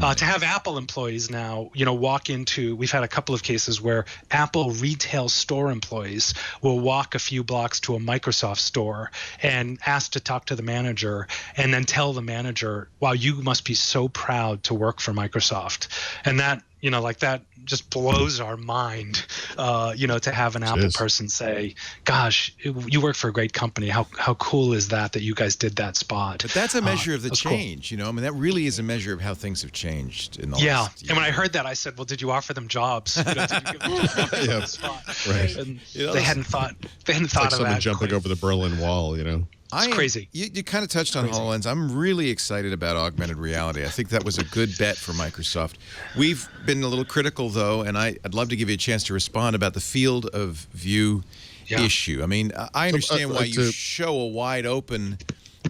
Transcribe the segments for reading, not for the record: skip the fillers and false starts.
To have Apple employees now, walk into, we've had a couple of cases where Apple retail store employees will walk a few blocks to a Microsoft store and ask to talk to the manager, and then tell the manager, wow, you must be so proud to work for Microsoft. And that, that just blows our mind, to have an Apple person say, gosh, you work for a great company. How cool is that you guys did that spot? But that's a measure of the change, cool. That really is a measure of how things have changed in the last year. And when I heard that, I said, well, did you offer them jobs? Did you give them jobs on the spot? Right. And they hadn't thought like of that. Someone jumping over the Berlin Wall, It's crazy. You kind of touched on HoloLens. I'm really excited about augmented reality. I think that was a good bet for Microsoft. We've been a little critical, though, and I'd love to give you a chance to respond about the field of view issue. I mean, I understand why you show a wide open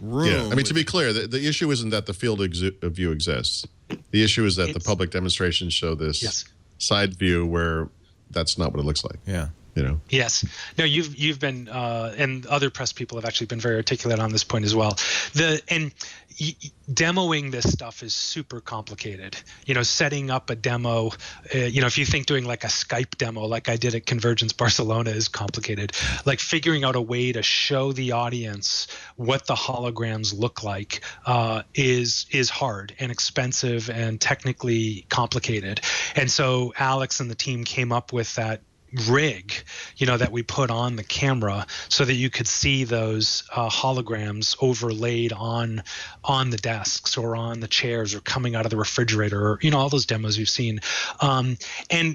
room. Yeah, I mean, to be clear, the issue isn't that the field of view exists. The issue is that the public demonstrations show this side view where that's not what it looks like. Yeah. Yes. No, you've been and other press people have actually been very articulate on this point as well. Demoing this stuff is super complicated. Setting up a demo, if you think doing like a Skype demo like I did at Convergence Barcelona is complicated. Like figuring out a way to show the audience what the holograms look like is hard and expensive and technically complicated. And so Alex and the team came up with that rig, that we put on the camera so that you could see those holograms overlaid on the desks or on the chairs or coming out of the refrigerator, or all those demos you've seen. And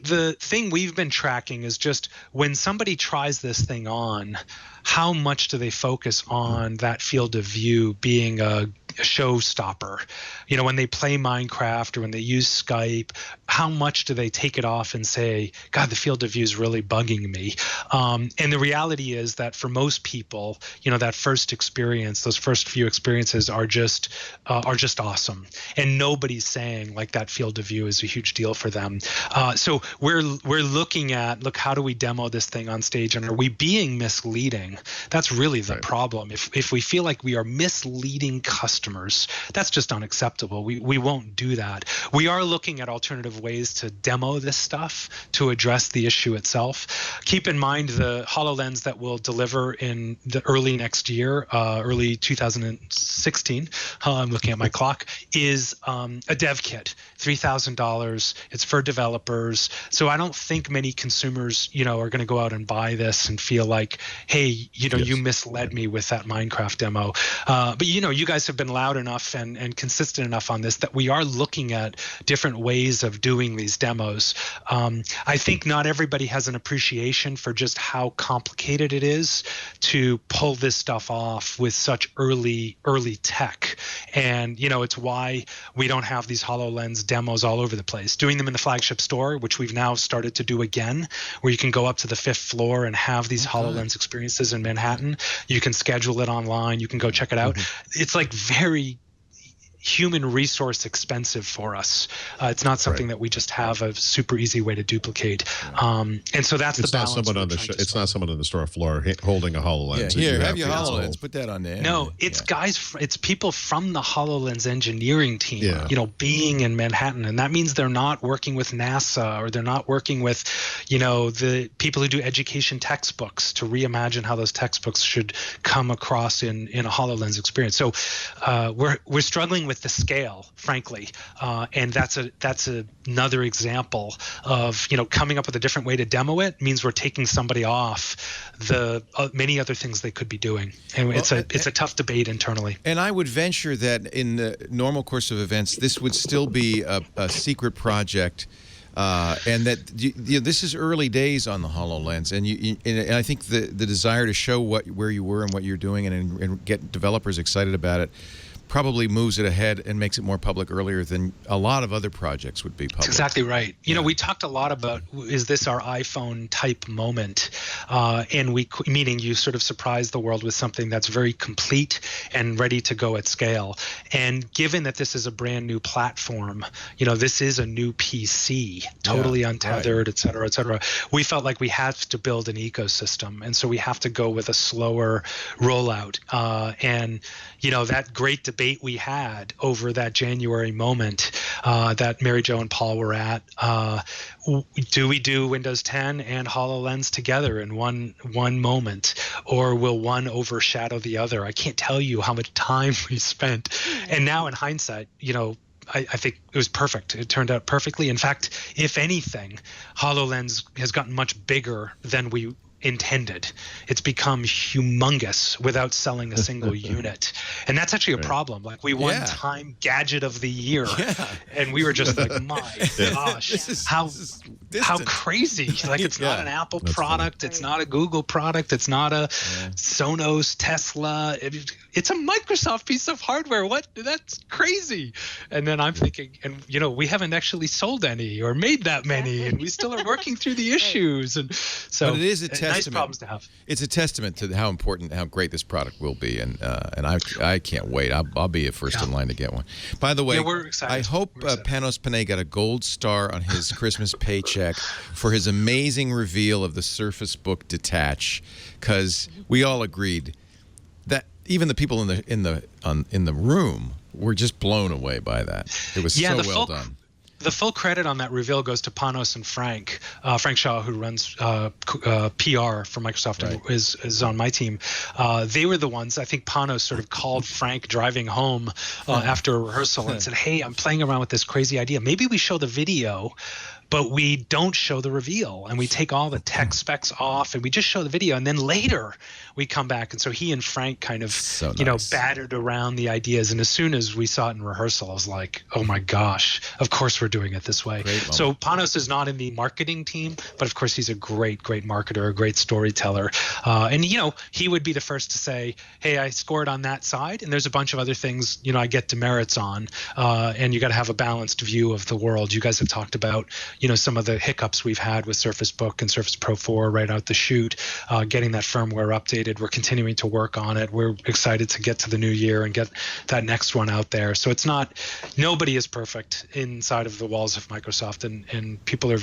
the thing we've been tracking is just when somebody tries this thing on, how much do they focus on that field of view being a showstopper? When they play Minecraft or when they use Skype, how much do they take it off and say, God, the field of view is really bugging me? And the reality is that for most people, that first experience, those first few experiences are just awesome. And nobody's saying like that field of view is a huge deal for them. So we're looking at, how do we demo this thing on stage, and are we being misleading? That's really the problem. If we feel like we are misleading customers, that's just unacceptable. We won't do that. We are looking at alternative ways to demo this stuff to address the issue itself. Keep in mind the HoloLens that we'll deliver in the early next year, early 2016, I'm looking at my clock, is a dev kit, $3,000. It's for developers. So I don't think many consumers, are going to go out and buy this and feel like, hey, you misled me with that Minecraft demo. But you guys have been loud enough and consistent enough on this that we are looking at different ways of doing these demos. I think not everybody has an appreciation for just how complicated it is to pull this stuff off with such early tech. And, it's why we don't have these HoloLens demos all over the place. Doing them in the flagship store, which we've now started to do again, where you can go up to the 5th floor and have these HoloLens experiences in Manhattan. You can schedule it online. You can go check it out. It's like very human resource expensive for us. It's not something that we just have a super easy way to duplicate. And so that's the balance. It's not someone on the store floor holding a HoloLens. Yeah, here, have your HoloLens. Put that on there. No, it's guys. It's people from the HoloLens engineering team. Being in Manhattan, and that means they're not working with NASA, or they're not working with, the people who do education textbooks to reimagine how those textbooks should come across in a HoloLens experience. So we're struggling with the scale, frankly, and that's another example of coming up with a different way to demo it means we're taking somebody off the many other things they could be doing, and it's a tough debate internally. And I would venture that in the normal course of events, this would still be a secret project. And that this is early days on the HoloLens, and I think the desire to show where you were and what you're doing and get developers excited about it probably moves it ahead and makes it more public earlier than a lot of other projects would be public. That's exactly right. We talked a lot about, is this our iPhone type moment? And meaning you sort of surprise the world with something that's very complete and ready to go at scale. And given that this is a brand new platform, this is a new PC, totally untethered, et cetera, we felt like we had to build an ecosystem. And so we have to go with a slower rollout. And, that great debate debate we had over that January moment that Mary Jo and Paul were at. Do we do Windows 10 and HoloLens together in one moment, or will one overshadow the other? I can't tell you how much time we spent. And now in hindsight, I think it was perfect. It turned out perfectly. In fact, if anything, HoloLens has gotten much bigger than we intended. It's become humongous without selling a single unit. And that's actually a problem. Like, we won Time Gadget of the Year. And we were just like, my gosh, how crazy. Like, it's not an Apple product. It's not a Google product. It's not a Sonos, Tesla. It's a Microsoft piece of hardware. What? That's crazy. And then I'm thinking, and we haven't actually sold any or made that many, and we still are working through the issues. And so, but it is a testament. Nice problems to have. It's a testament to how important, how great this product will be, and I can't wait. I'll be first in line to get one. By the way, we're excited. I hope Panos Panay got a gold star on his Christmas paycheck for his amazing reveal of the Surface Book Detach, because we all agreed that even the people in the room were just blown away by that. It was so well done. The full credit on that reveal goes to Panos and Frank Shaw, who runs PR for Microsoft and is on my team. They were the ones. I think Panos sort of called Frank driving home after a rehearsal and said, "Hey, I'm playing around with this crazy idea. Maybe we show the video, but we don't show the reveal, and we take all the tech specs off, and we just show the video, and then later we come back." And so he and Frank kind of battered around the ideas, and as soon as we saw it in rehearsal, I was like, oh my gosh, of course we're doing it this way. So Panos is not in the marketing team, but of course he's a great marketer, a great storyteller, and he would be the first to say, hey, I scored on that side, and there's a bunch of other things I get demerits on, and you got to have a balanced view of the world. You guys have talked about some of the hiccups we've had with Surface Book and Surface Pro 4 right out the chute, getting that firmware updated. We're continuing to work on it. We're excited to get to the new year and get that next one out there. So it's nobody is perfect inside of the walls of Microsoft, and people are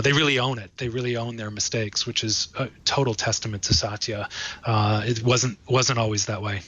they really own it. They really own their mistakes, which is a total testament to Satya. It wasn't always that way.